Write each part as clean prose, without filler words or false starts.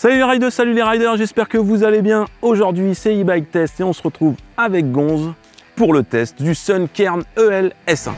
Salut les riders, salut les riders, j'espère que vous allez bien. Aujourd'hui c'est e-bike test et on se retrouve avec Gonz pour le test du Sunkern EL S1.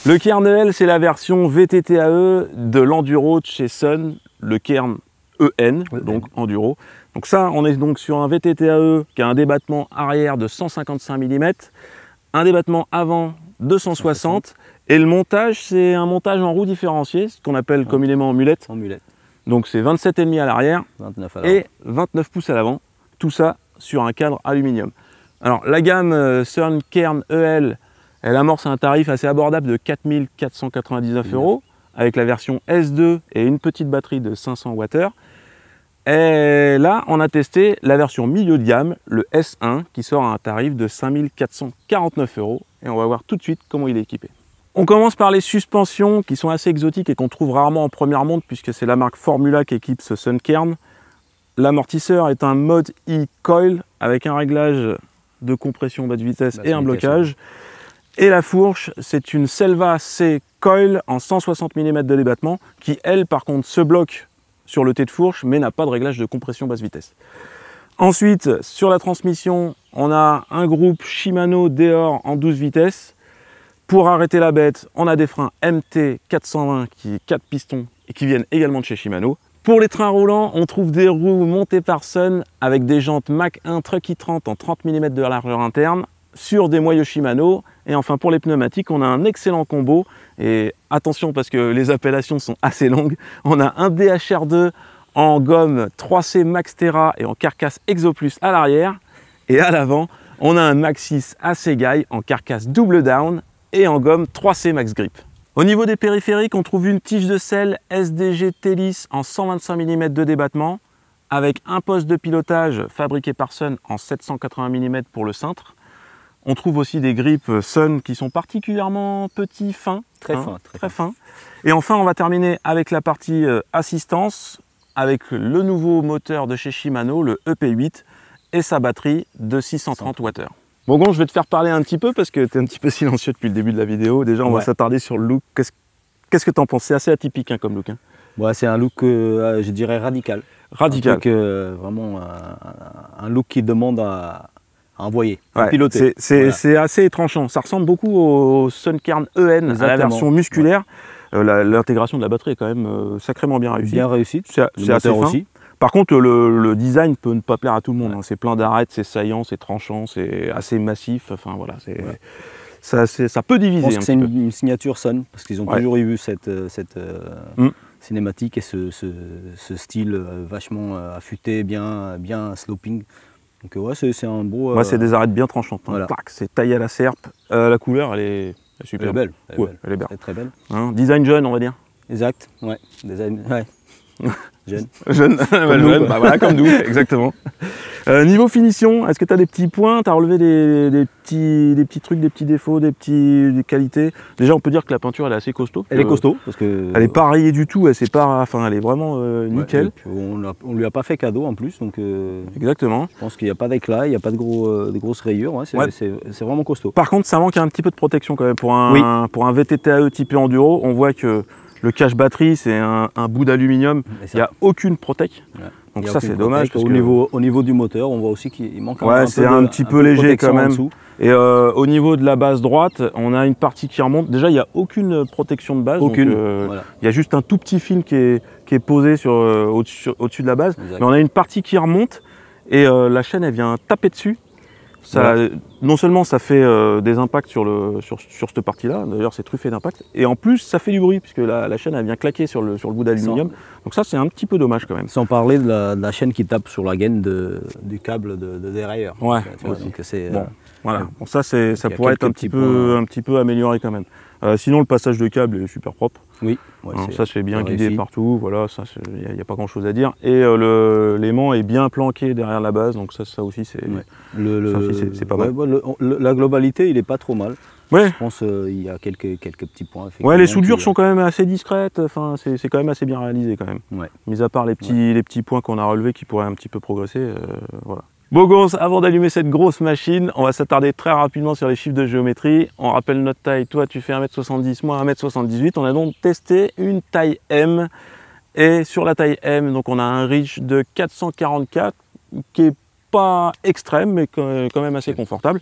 Le Kern EL, c'est la version VTT-AE de l'enduro de chez Sun, le Kern EN, donc enduro. Donc ça, on est donc sur un VTT-AE qui a un débattement arrière de 155 mm, un débattement avant de 160, et le montage, c'est un montage en roue différenciée, ce qu'on appelle communément en mulette. Donc c'est 27,5 à l'arrière et 29 pouces à l'avant, tout ça sur un cadre aluminium. Alors la gamme Sunkern EL, elle amorce un tarif assez abordable de 4 499 €, avec la version S2 et une petite batterie de 500 Wh. Et là, on a testé la version milieu de gamme, le S1, qui sort à un tarif de 5 449 €. Et on va voir tout de suite comment il est équipé. On commence par les suspensions qui sont assez exotiques et qu'on trouve rarement en première montre, puisque c'est la marque Formula qui équipe ce Sunkern. L'amortisseur est un mode e-coil avec un réglage de compression bas de vitesse et un blocage. Et la fourche, c'est une Selva C Coil en 160 mm de débattement qui, elle, par contre, se bloque sur le T de fourche mais n'a pas de réglage de compression basse vitesse. Ensuite, sur la transmission, on a un groupe Shimano Deore en 12 vitesses. Pour arrêter la bête, on a des freins MT 420 qui est 4 pistons et qui viennent également de chez Shimano. Pour les trains roulants, on trouve des roues montées par Sun avec des jantes Mach 1 Trucky 30 en 30 mm de largeur interne sur des moyeux Shimano. Et enfin pour les pneumatiques, on a un excellent combo. Et attention parce que les appellations sont assez longues. On a un DHR2 en gomme 3C Max Terra et en carcasse Exo Plus à l'arrière. Et à l'avant, on a un Maxxis Assegai en carcasse double down et en gomme 3C Max Grip. Au niveau des périphériques, on trouve une tige de selle SDG Telis en 125 mm de débattement avec un poste de pilotage fabriqué par Sun en 780 mm pour le cintre. On trouve aussi des grips Sun qui sont particulièrement petits, fins. Très fins. Et enfin, on va terminer avec la partie assistance, avec le nouveau moteur de chez Shimano, le EP8, et sa batterie de 630 Wh. Bon, Gon, je vais te faire parler un petit peu parce que tu es un petit peu silencieux depuis le début de la vidéo. Déjà, on va s'attarder sur le look. Qu'est-ce que tu en penses? C'est assez atypique hein, comme look. Hein. Ouais, c'est un look, je dirais, radical. Radical. Vraiment un look qui demande à envoyer, à piloter. C'est assez tranchant. Ça ressemble beaucoup au Sunkern EN, à la version musculaire. L'intégration de la batterie est quand même sacrément bien réussie. Bien réussie. C'est assez fin. Aussi. Par contre, le design peut ne pas plaire à tout le monde. Hein. C'est plein d'arêtes, c'est saillant, c'est tranchant, c'est assez massif. Enfin voilà, ça peut diviser. Je pense que c'est une signature Sun, parce qu'ils ont toujours eu cette cinématique et ce style vachement affûté, bien sloping. Donc ouais, c'est un beau... c'est des arêtes bien tranchantes. Hein. Voilà. C'est taillé à la serpe. La couleur, elle est super belle. Elle est belle. Très belle. Hein, design jeune, on va dire. Exact, ouais. Design, jeune. Jeune, bah voilà, comme nous, exactement. Niveau finition, est-ce que tu as des petits points? Tu as relevé des petits trucs, des petits défauts, des qualités? Déjà, on peut dire que la peinture, elle est assez costaud. Elle est costaud. Parce que elle n'est pas rayée du tout, elle est vraiment nickel. On lui a pas fait cadeau en plus. Donc, exactement. Je pense qu'il n'y a pas d'éclat, il n'y a pas de grosses rayures. Ouais, c'est vraiment costaud. Par contre, ça manque un petit peu de protection quand même. Pour un VTT-AE typé enduro, on voit que le cache batterie, c'est un bout d'aluminium. Il n'y a aucune protec. Donc ça, c'est dommage. Parce au niveau du moteur, on voit aussi qu'il manque un petit peu léger quand même. Et au niveau de la base droite, on a une partie qui remonte. Déjà, il n'y a aucune protection de base. Il y a juste un tout petit fil qui est posé au-dessus de la base. Exact. Mais on a une partie qui remonte et la chaîne, elle vient taper dessus. Non seulement ça fait des impacts sur cette partie-là, d'ailleurs c'est truffé d'impacts, et en plus ça fait du bruit puisque la chaîne elle vient claquer sur le bout d'aluminium. Donc ça c'est un petit peu dommage quand même. Sans parler de la chaîne qui tape sur la gaine du câble de dérailleur. Ouais. Donc c'est voilà. Bon, ça pourrait être un petit peu amélioré quand même. Sinon le passage de câble est super propre. Oui. Ça c'est bien guidé partout. Voilà, ça il n'y a pas grand chose à dire. Et l'aimant est bien planqué derrière la base, donc ça aussi c'est pas mal. La globalité il est pas trop mal. Ouais. Je pense qu'il y a quelques petits points. Ouais, les soudures sont quand même assez discrètes. Enfin, c'est quand même assez bien réalisé quand même. Ouais. Mis à part les petits points qu'on a relevés qui pourraient un petit peu progresser. Voilà. Bon Gonz, avant d'allumer cette grosse machine, on va s'attarder très rapidement sur les chiffres de géométrie. On rappelle notre taille, toi tu fais 1m70, moi 1m78. On a donc testé une taille M. Et sur la taille M, donc on a un reach de 444 qui est pas extrême mais quand même assez confortable.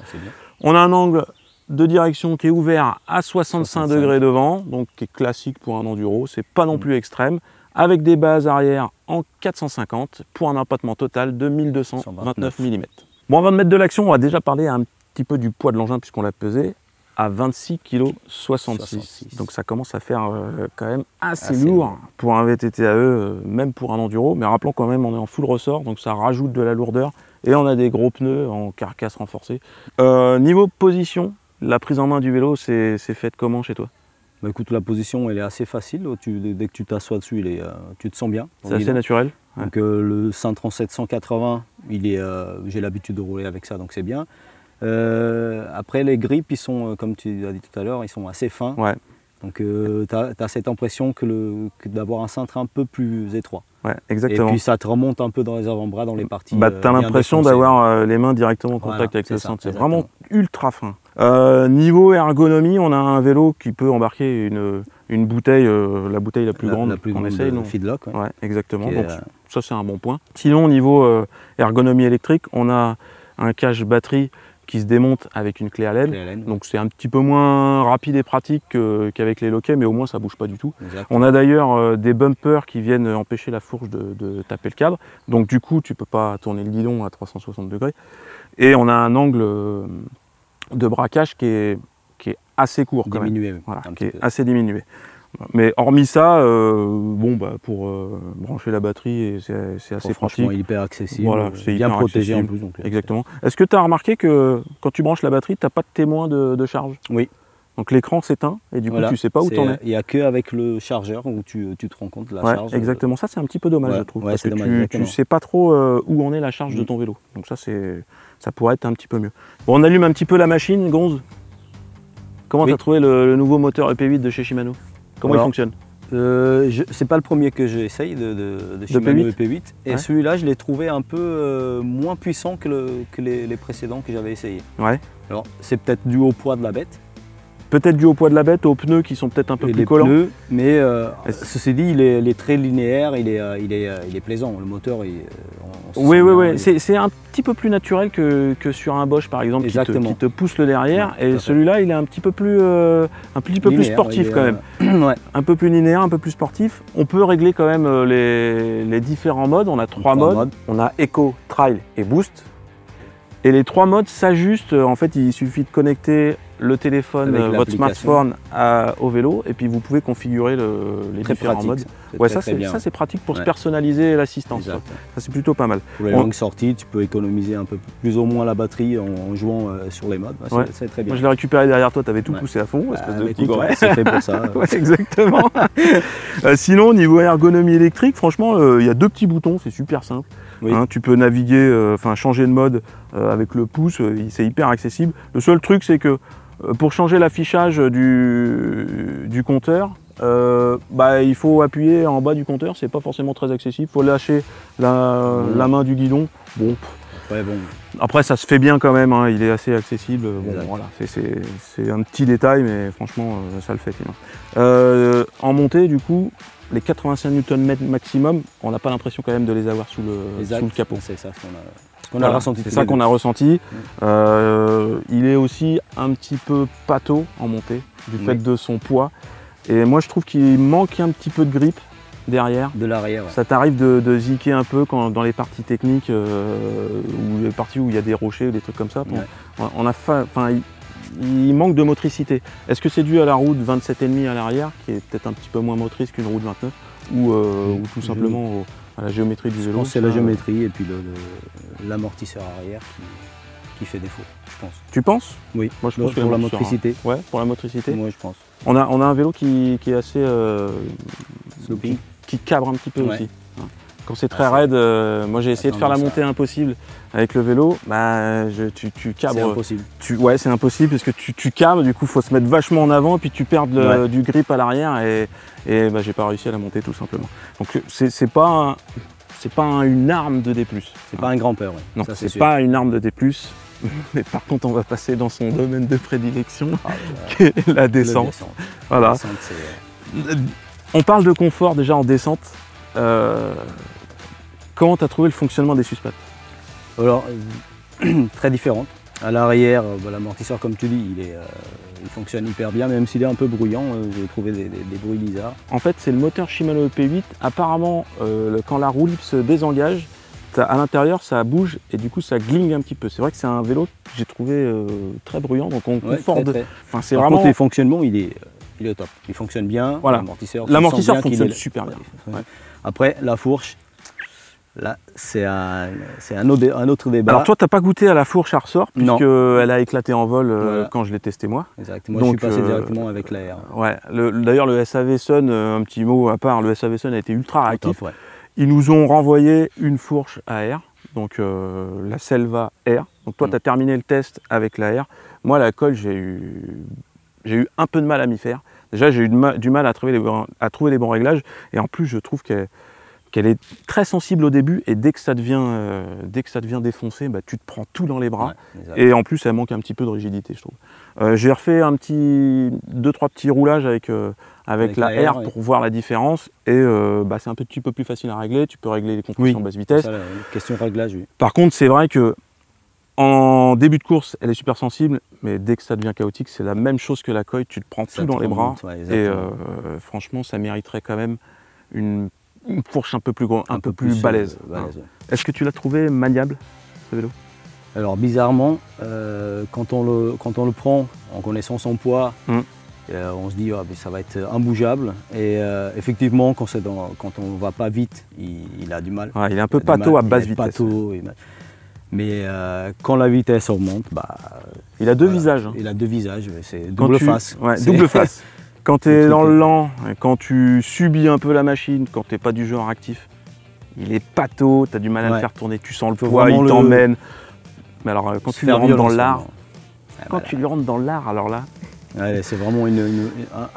On a un angle de direction qui est ouvert à 65 degrés devant, donc qui est classique pour un enduro, c'est pas non plus extrême, avec des bases arrière en 450 pour un empattement total de 1229 mm. Bon, avant de mettre de l'action, on va déjà parler un petit peu du poids de l'engin puisqu'on l'a pesé à 26,66 kg. Donc ça commence à faire quand même assez lourd pour un VTT-AE, même pour un enduro. Mais rappelons quand même, on est en full ressort, donc ça rajoute de la lourdeur. Et on a des gros pneus en carcasse renforcée. Niveau position, la prise en main du vélo, c'est fait comment chez toi? Bah écoute, la position elle est assez facile, dès que tu t'assois dessus, tu te sens bien. C'est assez naturel. Donc le 537-180, j'ai l'habitude de rouler avec ça, donc c'est bien. Après les grips, ils sont, comme tu as dit tout à l'heure, ils sont assez fins. Ouais. Donc tu as cette impression que d'avoir un cintre un peu plus étroit. Ouais, exactement. Et puis ça te remonte un peu dans les avant-bras, dans les parties. Bah, tu as l'impression d'avoir les mains directement en contact avec le cintre. C'est vraiment ultra fin. Niveau ergonomie, on a un vélo qui peut embarquer une bouteille, la bouteille la plus grande qu'on essaye. Feedlock. Ouais, exactement. Donc, ça, c'est un bon point. Sinon, niveau ergonomie électrique, on a un cache batterie qui se démonte avec une clé Allen. Donc c'est un petit peu moins rapide et pratique qu'avec les loquets, mais au moins ça bouge pas du tout. Exactement. On a d'ailleurs des bumpers qui viennent empêcher la fourche de taper le cadre. Donc du coup, tu peux pas tourner le guidon à 360 degrés. Et on a un angle de braquage qui est assez court quand diminué, même. Voilà, qui est assez diminué. Mais hormis ça, bon, bah, pour brancher la batterie, c'est assez pratique. Il est hyper accessible, voilà, c'est bien protégé en plus. Donc, exactement. Est-ce que tu as remarqué que quand tu branches la batterie, tu n'as pas de témoin de charge? Oui. Donc l'écran s'éteint et du coup tu sais pas où tu en es. Il n'y a qu'avec le chargeur où tu te rends compte de la charge. Exactement, ça c'est un petit peu dommage je trouve. Parce que tu ne sais pas trop où en est la charge de ton vélo. Donc ça pourrait être un petit peu mieux. Bon, on allume un petit peu la machine, Gonz. Comment tu as trouvé le nouveau moteur EP8 de chez Shimano? Comment il fonctionne? C'est pas le premier que j'essaye de Shimano EP8. Et celui-là, je l'ai trouvé un peu moins puissant que les précédents que j'avais essayé. Ouais. Alors, c'est peut-être dû au poids de la bête. Peut-être dû au poids de la bête, aux pneus qui sont peut-être un peu plus collants. Pneus, mais ceci dit, il est très linéaire, il est plaisant. Le moteur, oui. C'est un petit peu plus naturel que sur un Bosch par exemple, qui te pousse le derrière. Et celui-là, il est un petit peu plus sportif quand même. Un peu plus linéaire, un peu plus sportif. On peut régler quand même les différents modes. On a trois modes. On a Eco, Trail et Boost. Et les trois modes s'ajustent. En fait, il suffit de connecter le téléphone, votre smartphone au vélo, et puis vous pouvez configurer les différents modes. Ouais, ça c'est pratique pour se personnaliser l'assistance. Ça c'est plutôt pas mal. Pour les longues sorties, tu peux économiser un peu plus ou moins la batterie en jouant sur les modes. C'est très bien. Moi je l'ai récupéré derrière toi, tu avais tout poussé à fond. C'est fait pour ça. Ouais, exactement. Sinon, niveau ergonomie électrique, franchement, il y a deux petits boutons, c'est super simple. Oui. Hein, tu peux naviguer, changer de mode avec le pouce, c'est hyper accessible. Le seul truc, c'est que pour changer l'affichage du compteur, il faut appuyer en bas du compteur, c'est pas forcément très accessible. Il faut lâcher la main du guidon. Bon. Après, ça se fait bien quand même, hein, il est assez accessible. Bon, voilà, c'est un petit détail, mais franchement, ça le fait. En montée, du coup, les 85 Nm maximum, on n'a pas l'impression quand même de les avoir sous le capot. C'est ça qu'on a ressenti. C'est ça qu'on a ressenti. Il est aussi un petit peu pâteau en montée, du fait de son poids. Et moi, je trouve qu'il manque un petit peu de grip derrière. De l'arrière. Ça t'arrive de ziquer un peu dans les parties techniques, ou les parties où il y a des rochers ou des trucs comme ça. Il manque de motricité. Est-ce que c'est dû à la roue de 27,5 à l'arrière, qui est peut-être un petit peu moins motrice qu'une roue de 29, ou tout simplement à la géométrie du vélo? Je pense que c'est la géométrie et puis l'amortisseur arrière qui fait défaut, je pense. Tu penses? Oui. Moi, je pense pour la motricité. Ouais, pour la motricité. Moi, je pense. On a un vélo qui est assez qui cabre un petit peu aussi. Quand c'est très raide, moi j'ai essayé de faire la montée impossible avec le vélo, tu cabres. C'est impossible. Ouais, c'est impossible parce que tu cabres, du coup il faut se mettre vachement en avant et puis tu perds du grip à l'arrière et j'ai pas réussi à la monter tout simplement. Donc c'est pas c'est pas une arme de D+. C'est pas un grand-père, ouais. Non, Ça, c'est sûr. pas une arme de D+. Mais par contre, on va passer dans son domaine de prédilection, Ah, qui est la descente. Voilà. La descente, c'est- On parle de confort déjà en descente. Comment tu as trouvé le fonctionnement des suspattes? Alors, très différente. À l'arrière, l'amortisseur, comme tu dis, il fonctionne hyper bien, même s'il est un peu bruyant. J'ai trouvé des bruits bizarres. En fait, c'est le moteur Shimano EP8. Apparemment, quand la roue libre se désengage, à l'intérieur, ça bouge et du coup, ça gligne un petit peu. C'est vrai que c'est un vélo que j'ai trouvé très bruyant. Donc, on Ouais, confort de... très. Enfin, c'est Par vraiment... contre, les fonctionnements, il est au top. Il fonctionne bien. Voilà. L'amortisseur L'amortisseur tu sens bien fonctionne qu'il est- super bien. Ouais. Après, la fourche, là, c'est un autre débat. Alors toi, t'as pas goûté à la fourche à ressort Non. puisqu'elle a éclaté en vol Voilà. quand je l'ai testé moi. Exact. Moi, Donc, je suis passé directement avec l'AR. Ouais. D'ailleurs, le SAV Sun, un petit mot à part, le SAV Sun a été ultra réactif. Top, ouais. Ils nous ont renvoyé une fourche à air, donc la Selva Air. Donc toi, tu as terminé le test avec la air. Moi, la colle, j'ai eu un peu de mal à m'y faire. Déjà, j'ai eu du mal à trouver les bons réglages. Et en plus, je trouve qu'elle est très sensible au début. Et dès que ça devient défoncé, bah, tu te prends tout dans les bras. Ouais, et en plus, elle manque un petit peu de rigidité, je trouve. J'ai refait 2-3 petits roulages avec la la R R, pour voir la différence. Et bah, c'est un petit peu plus facile à régler. Tu peux régler les compressions basse vitesse. Ça, question de réglage, oui. Par contre, c'est vrai que en début de course, elle est super sensible, mais dès que ça devient chaotique, c'est la même chose que la Koi, tu te prends tout dans les bras. Ouais, Et franchement, ça mériterait quand même une fourche un peu plus balèze. balèze, ouais. Est-ce que tu l'as trouvé maniable, ce vélo? Alors bizarrement, quand on le prend en connaissant son poids, on se dit ça va être imbougeable. Et effectivement, quand on ne va pas vite, il a du mal. Ouais, il est un peu pâteau à basse vitesse. Mais quand la vitesse augmente, il a deux visages. Hein. Il a deux visages, c'est double face. Ouais, double face. Quand tu es dans le lent, quand tu subis un peu la machine, quand tu n'es pas du genre actif, il est pâteau, tu as du mal à le faire tourner, tu sens le poids, il t'emmène. Mais alors quand tu lui rentres dans l'art, tu lui rentres dans l'art, alors là... Ouais, c'est vraiment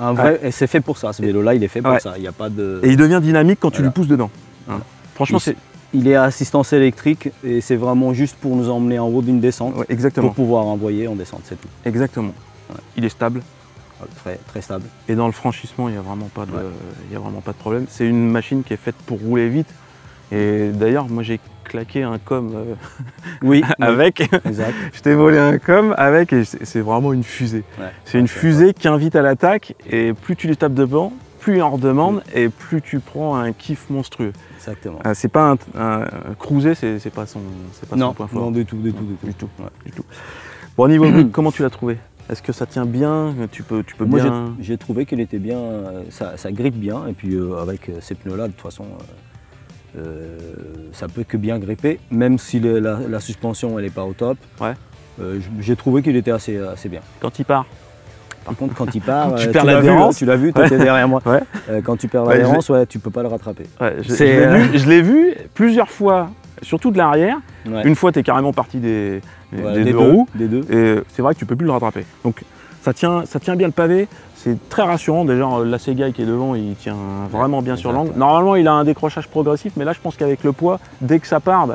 un vrai... Et c'est fait pour ça, ce vélo-là, il est fait pour ça. Il y a pas de... Et il devient dynamique quand tu lui pousses dedans. Hein. Franchement, il est à assistance électrique et c'est vraiment juste pour nous emmener en haut d'une descente. Ouais, exactement. Pour pouvoir envoyer en descente, c'est tout. Exactement. Ouais. Il est stable. Très, très stable. Et dans le franchissement, il n'y a vraiment pas de problème. C'est une machine qui est faite pour rouler vite. Et d'ailleurs, moi j'ai claqué un com avec. Exact. Je t'ai volé un com avec et c'est vraiment une fusée. Ouais, c'est une fusée qui invite à l'attaque et plus tu les tapes devant, plus il en redemande et plus tu prends un kiff monstrueux. Exactement. C'est pas un cruiser, c'est pas son point fort. Non, du tout. Bon, niveau grip, comment tu l'as trouvé? Est-ce que ça tient bien? Tu peux Moi, bien... j'ai trouvé qu'il était bien, ça grippe bien et puis avec ces pneus-là, de toute façon, ça peut que bien gripper, même si la suspension elle n'est pas au top. Ouais. J'ai trouvé qu'il était assez bien. Quand il part? Par contre, quand il part, tu perds l'adhérence. Tu l'as vu, tu étais derrière moi. Ouais. Quand tu perds l'adhérence, tu peux pas le rattraper. Ouais, je l'ai vu plusieurs fois, surtout de l'arrière. Ouais. Une fois, tu es carrément parti des deux roues. Et c'est vrai que tu peux plus le rattraper. Donc ça tient bien le pavé. C'est très rassurant. Déjà, la Segai qui est devant, il tient vraiment bien sur l'angle. Normalement, il a un décrochage progressif, mais là, je pense qu'avec le poids, dès que ça part,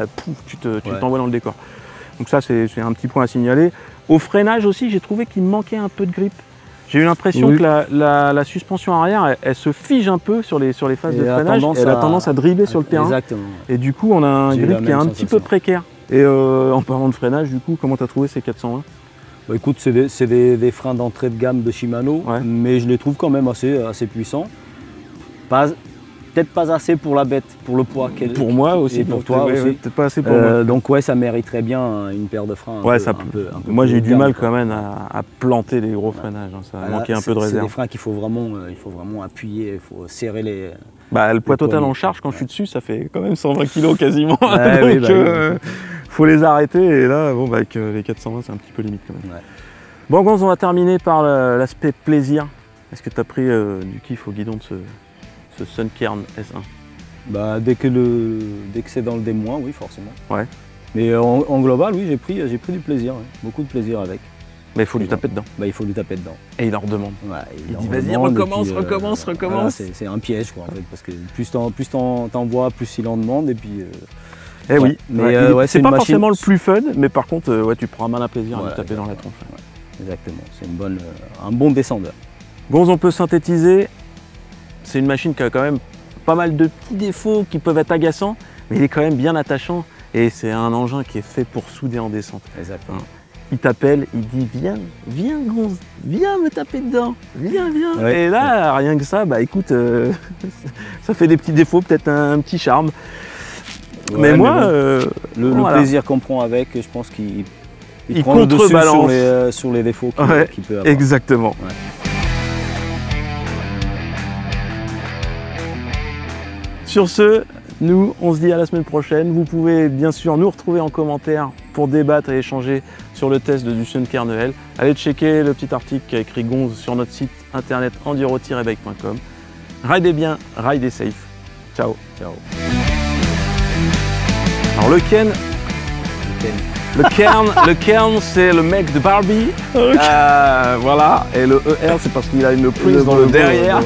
tu t'envoies dans le décor. Donc ça, c'est un petit point à signaler. Au freinage aussi, j'ai trouvé qu'il manquait un peu de grip. J'ai eu l'impression que la suspension arrière, elle se fige un peu sur les phases de freinage. Elle a tendance à dribbler sur le terrain. Exactement. Et du coup, on a un grip qui est un petit peu précaire. Et en parlant de freinage, du coup, comment tu as trouvé ces 420? Bah, écoute, c'est des freins d'entrée de gamme de Shimano, mais je les trouve quand même assez puissants. Peut-être pas assez pour la bête, pour le poids qu'elle. Pour moi aussi, pour toi aussi. Peut-être pas assez pour moi. Donc ça mériterait bien une paire de freins. Moi j'ai eu du mal quand même à planter les gros freinages, hein. Ça manquait un peu de réserve. C'est des freins qu'il faut vraiment appuyer, il faut serrer les... le poids total en charge quand je suis dessus, ça fait quand même 120 kg quasiment. Donc faut les arrêter et là, avec les 420 c'est un petit peu limite quand même. Ouais. Bon Gonz, on va terminer par l'aspect plaisir. Est-ce que tu as pris du kiff au guidon de ce Sunkern S1? Dès que c'est dans le D-, oui, forcément. Ouais. Mais en global, oui, j'ai pris du plaisir, beaucoup de plaisir avec. Mais il faut lui taper dedans. Bah, il faut lui taper dedans. Et il leur demande. Ouais, il dit vas-y, recommence. Voilà, c'est un piège quoi en fait, parce que plus t'envoies, plus il en demande et puis. Eh oui, mais c'est pas machine... forcément le plus fun, mais par contre, tu prends un malin plaisir à lui taper dans la tronche. Ouais, exactement, c'est un bon descendeur. Gonz, on peut synthétiser, c'est une machine qui a quand même pas mal de petits défauts qui peuvent être agaçants, mais il est quand même bien attachant et c'est un engin qui est fait pour souder en descente. Exactement. Il t'appelle, il dit viens Gonz, viens me taper dedans, viens. Ouais, et là, rien que ça, bah écoute, ça fait des petits défauts, peut-être un petit charme. Ouais, mais moi, le plaisir qu'on prend avec, je pense qu'il prend contrebalance le dessus sur les défauts qu'il peut avoir. Exactement. Ouais. Sur ce, nous, on se dit à la semaine prochaine. Vous pouvez bien sûr nous retrouver en commentaire pour débattre et échanger sur le test du Sun Kernel. Allez checker le petit article qu'a écrit Gonz sur notre site internet enduro-bike.com. Ridez bien, ridez safe. Ciao. Ciao. Alors le Kern, c'est le mec de Barbie. Voilà. Et le ER, c'est parce qu'il a une prise dans le derrière.